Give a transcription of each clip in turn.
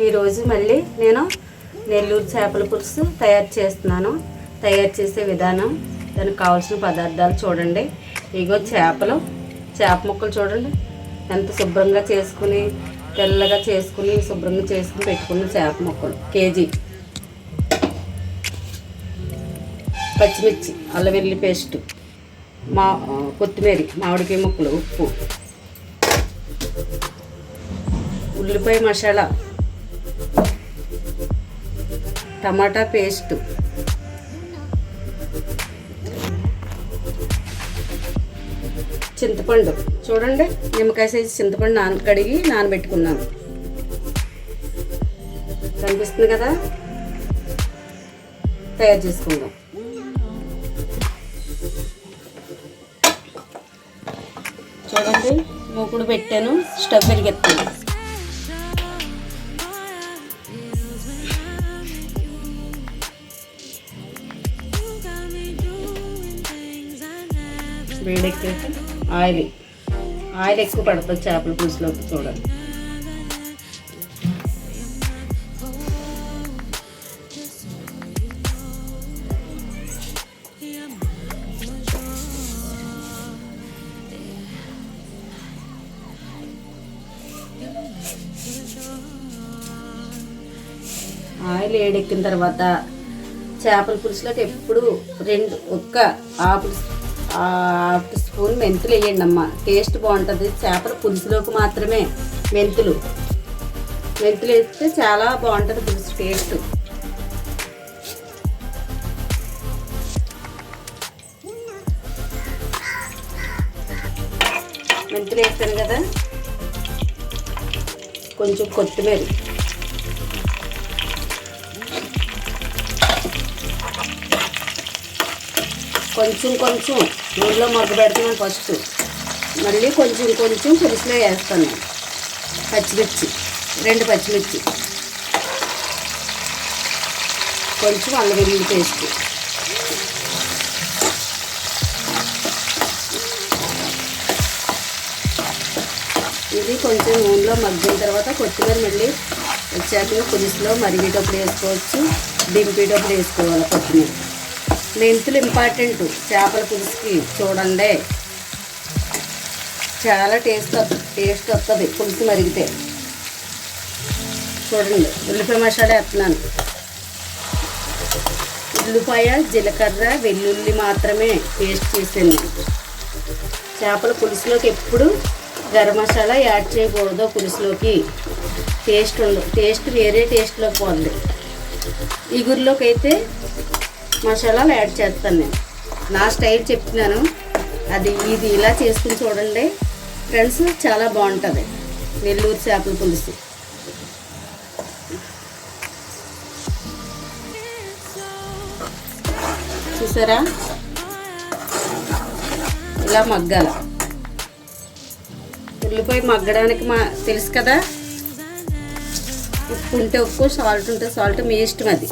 ఈరోజు మళ్ళీ నేను నెల్లూరు చేపల పులుసు తయారు చేస్తున్నాను. తయారు చేసే విధానం, దానికి కావాల్సిన పదార్థాలు చూడండి. ఇగో చేప ముక్కలు చూడండి ఎంత శుభ్రంగా చేసుకుని, తెల్లగా చేసుకుని శుభ్రంగా చేసుకుని పెట్టుకున్న చేప ముక్కలు కేజీ. పచ్చిమిర్చి, అల్లం వెల్లుల్లి పేస్ట్, కొత్తిమీర, మామిడికాయ ముక్కలు, ఉప్పు, ఉల్లిపాయ మసాలా, టమాటా పేస్ట్, చింతపండు చూడండి, నిమ్మకాయ సైజు చింతపండు కడిగి నానబెట్టుకున్నాను. కనిపిస్తుంది కదా. తయారు చేసుకుందాం. చూడండి, మూకుడు పెట్టాను, స్టవ్ వెలిగెత్తాను. వేడెక్కాక ఆయిల్ ఎక్కువ పడుతుంది చేపల పులుసులోకి. చూడండి, ఆయిల్ వేడెక్కిన తర్వాత చేపల పులుసులోకి ఎప్పుడు హాఫ్ స్పూన్ మెంతులు వేయండి అమ్మ. టేస్ట్ బాగుంటుంది. చేపల పులుసులోకి మాత్రమే మెంతులు వేస్తే చాలా బాగుంటుంది పులుసు టేస్ట్. మెంతులు వేస్తాను కదా. కొంచెం కొత్తిమీర, కొంచెం నూనెలో మగ్గ పెడుతున్నాను ఫస్ట్. మళ్ళీ కొంచెం పులుసులో వేస్తాను. పచ్చిమిర్చి, 2 పచ్చిమిర్చి, కొంచెం అల్లం వెల్లుల్లి పేస్ట్, ఇది కొంచెం నూనెలో మగ్గిన తర్వాత కొత్తిమీర మళ్ళీ వచ్చాక పులుసులో మరిగేటప్పుడు వేసుకోవచ్చు, దింపేటప్పుడు వేసుకోవాలి కొత్తిమీర. మెంతులు ఇంపార్టెంట్ చేపల పులుసుకి. చూడండి, చాలా టేస్ట్ వస్తుంది పులుసు మరిగితే. చూడండి, ఉల్లిపాయ మసాలా వేస్తున్నాను. ఉల్లిపాయ, జీలకర్ర, వెల్లుల్లి మాత్రమే పేస్ట్ చేసాను. చేపల పులుసులోకి ఎప్పుడు గరం మసాలా యాడ్ చేయకూడదు. పులుసులోకి టేస్ట్ ఉండదు. టేస్ట్ వేరే టేస్ట్లోకి పోతుంది. ఇగురులోకి అయితే మసాలాలు యాడ్ చేస్తాను నేను. నా స్టైల్ చెప్తున్నాను. ఇది ఇలా చేసుకుని చూడండి ఫ్రెండ్స్, చాలా బాగుంటుంది నెల్లూరు చేపల పులుసు. చూసారా, ఇలా మగ్గాల. ఉల్లిపాయ మగ్గడానికి తెలుసు కదా. ఉప్పు ఉంటే ఉప్పు, సాల్ట్ ఉంటే సాల్ట్, మీ ఇష్టం. అది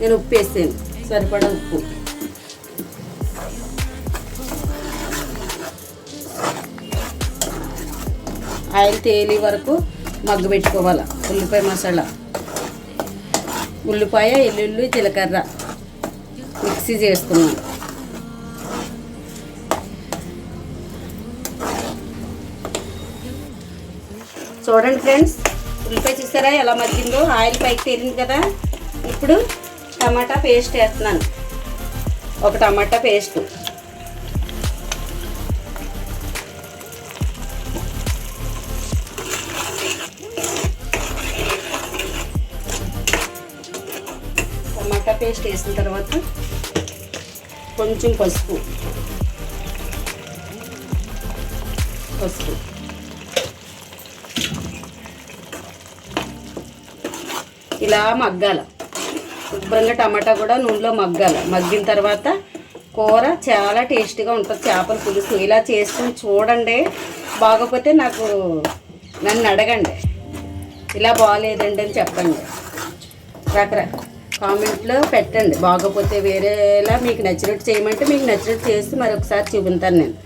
నేను ఉప్పు వేసాను, సరిపడా ఉప్పు. ఆయిల్ తేలి వరకు మగ్గు పెట్టుకోవాలి. ఉల్లిపాయ మసాలా, ఉల్లిపాయ, ఎల్లుల్లి, జీలకర్ర మిక్సీ చేసుకున్నాను. చూడండి ఫ్రెండ్స్, ఉల్లిపాయ చూసారా ఎలా మగ్గిందో. ఆయిల్ పైకి తేలింది కదా. ఇప్పుడు టమాటా పేస్ట్ వేస్తున్నాను. ఒక టమాటా పేస్ట్, టమాటా పేస్ట్ వేసిన తర్వాత కొంచెం పసుపు, ఇలా మగ్గాల. శుభ్రంగా టమాటా కూడా నూనెలో మగ్గిన తర్వాత కూర చాలా టేస్టీగా ఉంటుంది చేపల పులుసు. ఇలా చేసుకుని చూడండి. బాగోపోతే నన్ను అడగండి, ఇలా బాగాలేదండి అని చెప్పండి. కామెంట్లో పెట్టండి. బాగోపోతే వేరేలా మీకు నచ్చినట్టు చేయమంటే మీకు నచ్చినట్టు చేసి మరొకసారి చూపుతాను నేను.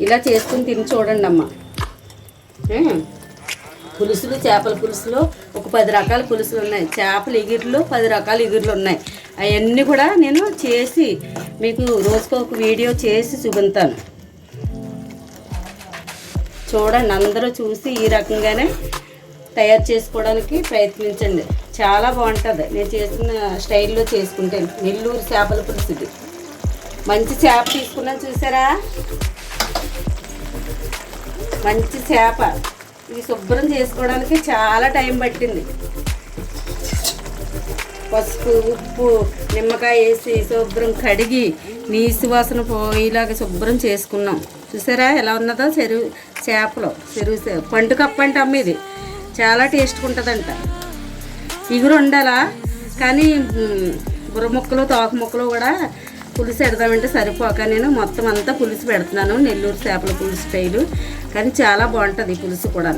ఇలా చేసుకుని తిని చూడండి అమ్మ. పులుసులు, చేపల పులుసులో ఒక 10 రకాల పులుసులు ఉన్నాయి. చేపల ఇగురులో 10 రకాల ఇగురులు ఉన్నాయి. అవన్నీ కూడా నేను చేసి మీకు రోజుకు ఒక వీడియో చేసి చూపిస్తాను. చూడండి, అందరూ చూసి ఈ రకంగానే తయారు చేసుకోవడానికి ప్రయత్నించండి. చాలా బాగుంటుంది. నేను చేసిన స్టైల్లో చేసుకుంటే. నెల్లూరు చేపల పులుసు ఇది. మంచి చేప తీసుకున్నాను చూసారా, మంచి చేప. ఇది శుభ్రం చేసుకోవడానికి చాలా టైం పట్టింది. పసుపు, ఉప్పు, నిమ్మకాయ వేసి శుభ్రం కడిగి నీసు వాసన పోయేలాగా శుభ్రం చేసుకున్నాం. చూసారా ఎలా ఉన్నదో చేపలో పండు కప్ప అంటే అమ్మ ఇది చాలా టేస్ట్గా ఉంటుందంట. ఇగురు ఉండాలా, కానీ బుర్ర ముక్కలు, తోక ముక్కలు కూడా పులుసు పెడదామంటే సరిపోక నేను మొత్తం అంతా పులుసు పెడుతున్నాను. నెల్లూరు చేపల పులుసు స్టైలు, కానీ చాలా బాగుంటుంది ఈ పులుసు కూడా.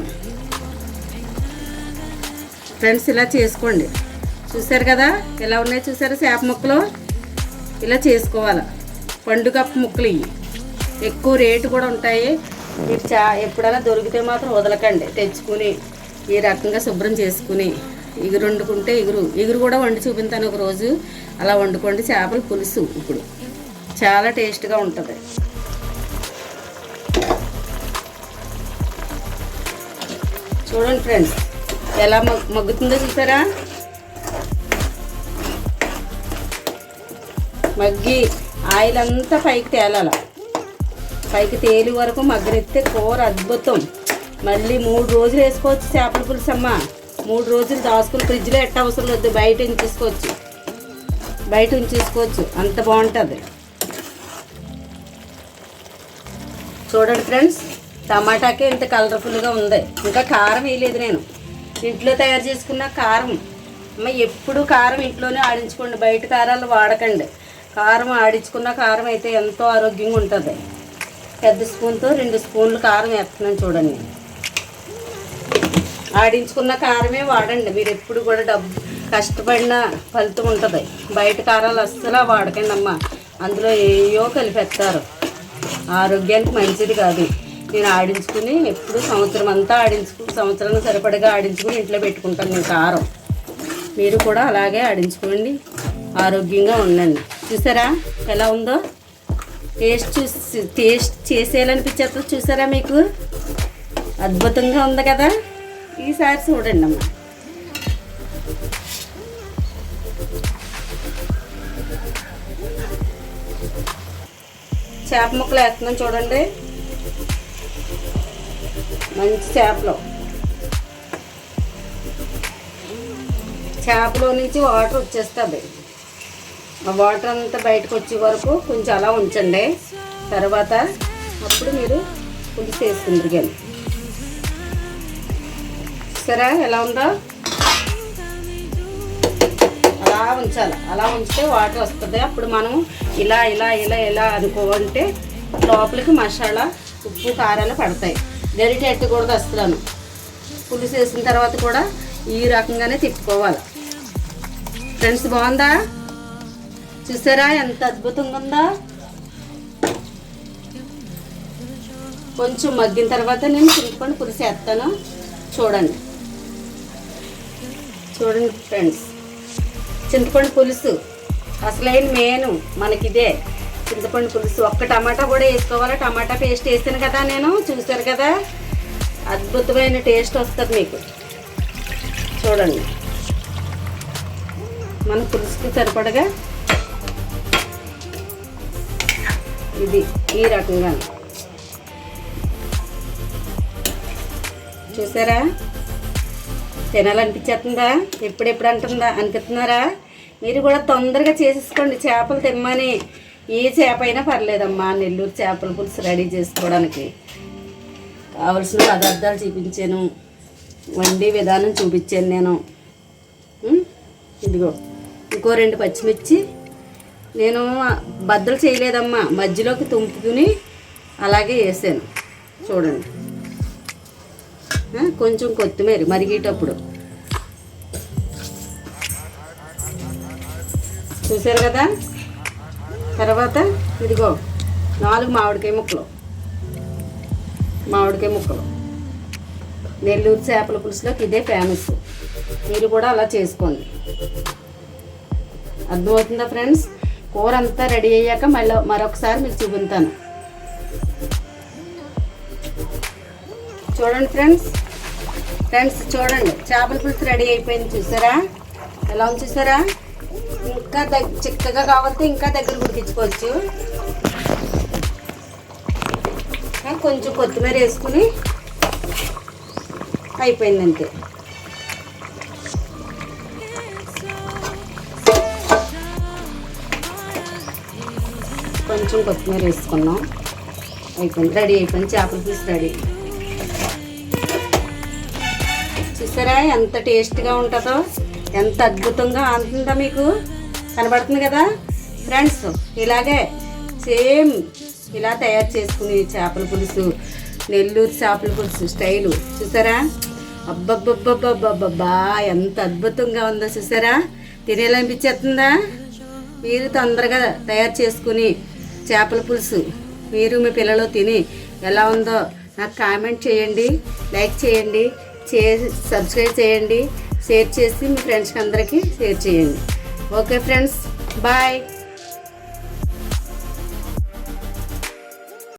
ఫ్రెండ్స్ ఇలా చేసుకోండి. చూసారు కదా ఎలా ఉన్నాయి, చూసారా చేప ముక్కలు ఇలా చేసుకోవాలి. పండు కప్పు ముక్కలు ఇవి ఎక్కువ రేటు కూడా ఉంటాయి. మీరు ఎప్పుడైనా దొరికితే మాత్రం వదలకండి, తెచ్చుకుని ఈ రకంగా శుభ్రం చేసుకుని ఇగురు వండుకుంటే ఇగురు కూడా వండి చూపిస్తాను ఒక రోజు. అలా వండుకోండి చేపల పులుసు. ఇప్పుడు చాలా టేస్ట్గా ఉంటుంది. చూడండి ఫ్రెండ్స్ ఎలా మగ్గుతుందో చూసారా. మగ్గి ఆయిల్ అంతా పైకి తేలాల. పైకి తేలి వరకు మగ్గనెత్తే కూర అద్భుతం. మళ్ళీ 3 రోజులు వేసుకోవచ్చు చేపల పులుసు అమ్మ. 3 రోజులు దాచుకుని ఫ్రిడ్జ్లో ఎట్ట అవసరం లేదు, బయట ఉంచేసుకోవచ్చు. అంత బాగుంటుంది. చూడండి ఫ్రెండ్స్, టమాటాకే ఇంత కలర్ఫుల్గా ఉంది. ఇంకా కారం వేయలేదు నేను. ఇంట్లో తయారు చేసుకున్న కారం అమ్మ. ఎప్పుడు కారం ఇంట్లోనే ఆడించుకోండి, బయట కారాలు వాడకండి. కారం ఆడించుకున్న కారం అయితే ఎంతో ఆరోగ్యంగా ఉంటుంది. పెద్ద స్పూన్తో 2 స్పూన్లు కారం వేస్తున్నాను చూడండి. ఆడించుకున్న కారమే వాడండి. మీరు ఎప్పుడు కూడా కష్టపడిన ఫలితం ఉంటుంది. బయట కారాలు అస్సలు వాడకండి అమ్మ. అందులో ఏయో కలిపేస్తారు, ఆరోగ్యానికి మంచిది కాదు. నేను ఆడించుకుని ఎప్పుడు సంవత్సరం అంతా సంవత్సరానికి సరిపడగా ఆడించుకుని ఇంట్లో పెట్టుకుంటాను నేను కారం. మీరు కూడా అలాగే ఆడించుకోండి, ఆరోగ్యంగా ఉండండి. చూసారా ఎలా ఉందో, టేస్ట్ చేసేయాలనిపించేస్తుంది. చూసారా మీకు అద్భుతంగా ఉంది కదా. ఈసారి చూడండి అమ్మ. చేప ముక్కలు వేస్తున్నాం చూడండి. మంచి చేపలో నుంచి వాటర్ వచ్చేస్తుంది. ఆ వాటర్ అంతా బయటకు వచ్చే వరకు కొంచెం అలా ఉంచండి. తర్వాత అప్పుడు మీరు పులుసు వేసుకుందరు. కానీ సరే ఎలా ఉందో అలా ఉంచాలి. అలా ఉంచితే వాటర్ వస్తుంది. అప్పుడు మనం ఇలా ఇలా ఇలా ఇలా అనుకోవంటే లోపలికి మసాలా, ఉప్పు, కారాలు పడతాయి. గరిటె ఎట్టకూడదు అసలు. పులుసు వేసిన తర్వాత కూడా ఈ రకంగానే తిప్పుకోవాలి. ఫ్రెండ్స్ బాగుందా, చూసారా ఎంత అద్భుతంగా ఉందా. కొంచెం మగ్గిన తర్వాత నేను చింతపండు పులుసు వేస్తాను. చూడండి ఫ్రెండ్స్, చింతపండు పులుసు అసలైన మెయిన్ మనకిదే. చింతపండు పులుసు ఒక్క టమాటా కూడా వేసుకోవాలి. టమాటా పేస్ట్ వేసాను కదా నేను, చూసారు కదా అద్భుతమైన టేస్ట్ వస్తుంది మీకు. చూడండి మన పులుసుకి సరిపడగా ఇది ఈ రకంగా చూసారా. తినాలనిపించేస్తుందా, ఎప్పుడెప్పుడు అనిపిస్తున్నారా. మీరు కూడా తొందరగా చేసేసుకోండి. చేపలు తెమ్మని ఏ చేప అయినా పర్లేదమ్మా. నెల్లూరు చేపల పులుసు రెడీ చేసుకోవడానికి కావలసిన పదార్థాలు చూపించాను, వండే విధానం చూపించాను నేను. ఇదిగో ఇంకో 2 పచ్చిమిర్చి నేను బద్దలు చేయలేదమ్మా, మధ్యలోకి తుంపుకుని అలాగే వేసాను. చూడండి కొంచెం కొత్తిమీర మరిగేటప్పుడు. చూసారు కదా. తర్వాత ఇదిగో 4 మామిడికాయ ముక్కలు నెల్లూరు చేపల పులుసులోకి ఇదే ఫేమస్. మీరు కూడా అలా చేసుకోండి. అర్థమవుతుందా ఫ్రెండ్స్? కూర అంతా రెడీ అయ్యాక మరొకసారి మీకు చూపిస్తాను. చూడండి ఫ్రెండ్స్ చూడండి, చేపల పులుసు రెడీ అయిపోయింది. చూసారా ఎలా ఉంది? చూసారా? ఇంకా చిక్కగా కావాలంటే ఇంకా దగ్గర ఉడికించుకోవచ్చు. కొంచెం కొత్తిమీర వేసుకుని అయిపోయింది అంతే. కొంచెం కొత్తిమీర వేసుకున్నాం, అయిపోయింది, రెడీ అయిపోయింది చేపల పులుసు రెడీ. చూసారా ఎంత టేస్ట్గా ఉంటుందో, ఎంత అద్భుతంగా ఉంటుందో మీకు కనబడుతుంది కదా ఫ్రెండ్స్. ఇలాగే సేమ్ ఇలా తయారు చేసుకుని చేపల పులుసు, నెల్లూరు చేపల పులుసు స్టైలు చూసారా? అబ్బబ్బబ్బబ్బబ్బబ్బా ఎంత అద్భుతంగా ఉందో చూసారా? తినేయాలనిపించేస్తుందా? మీరు తొందరగా తయారు చేసుకుని చేపల పులుసు మీరు మీ పిల్లలు తిని ఎలా ఉందో నాకు కామెంట్ చేయండి, లైక్ చేయండి, సబ్స్క్రైబ్ చేయండి, షేర్ చేసి మీ ఫ్రెండ్స్కి అందరికీ షేర్ చేయండి. Okay friends, bye.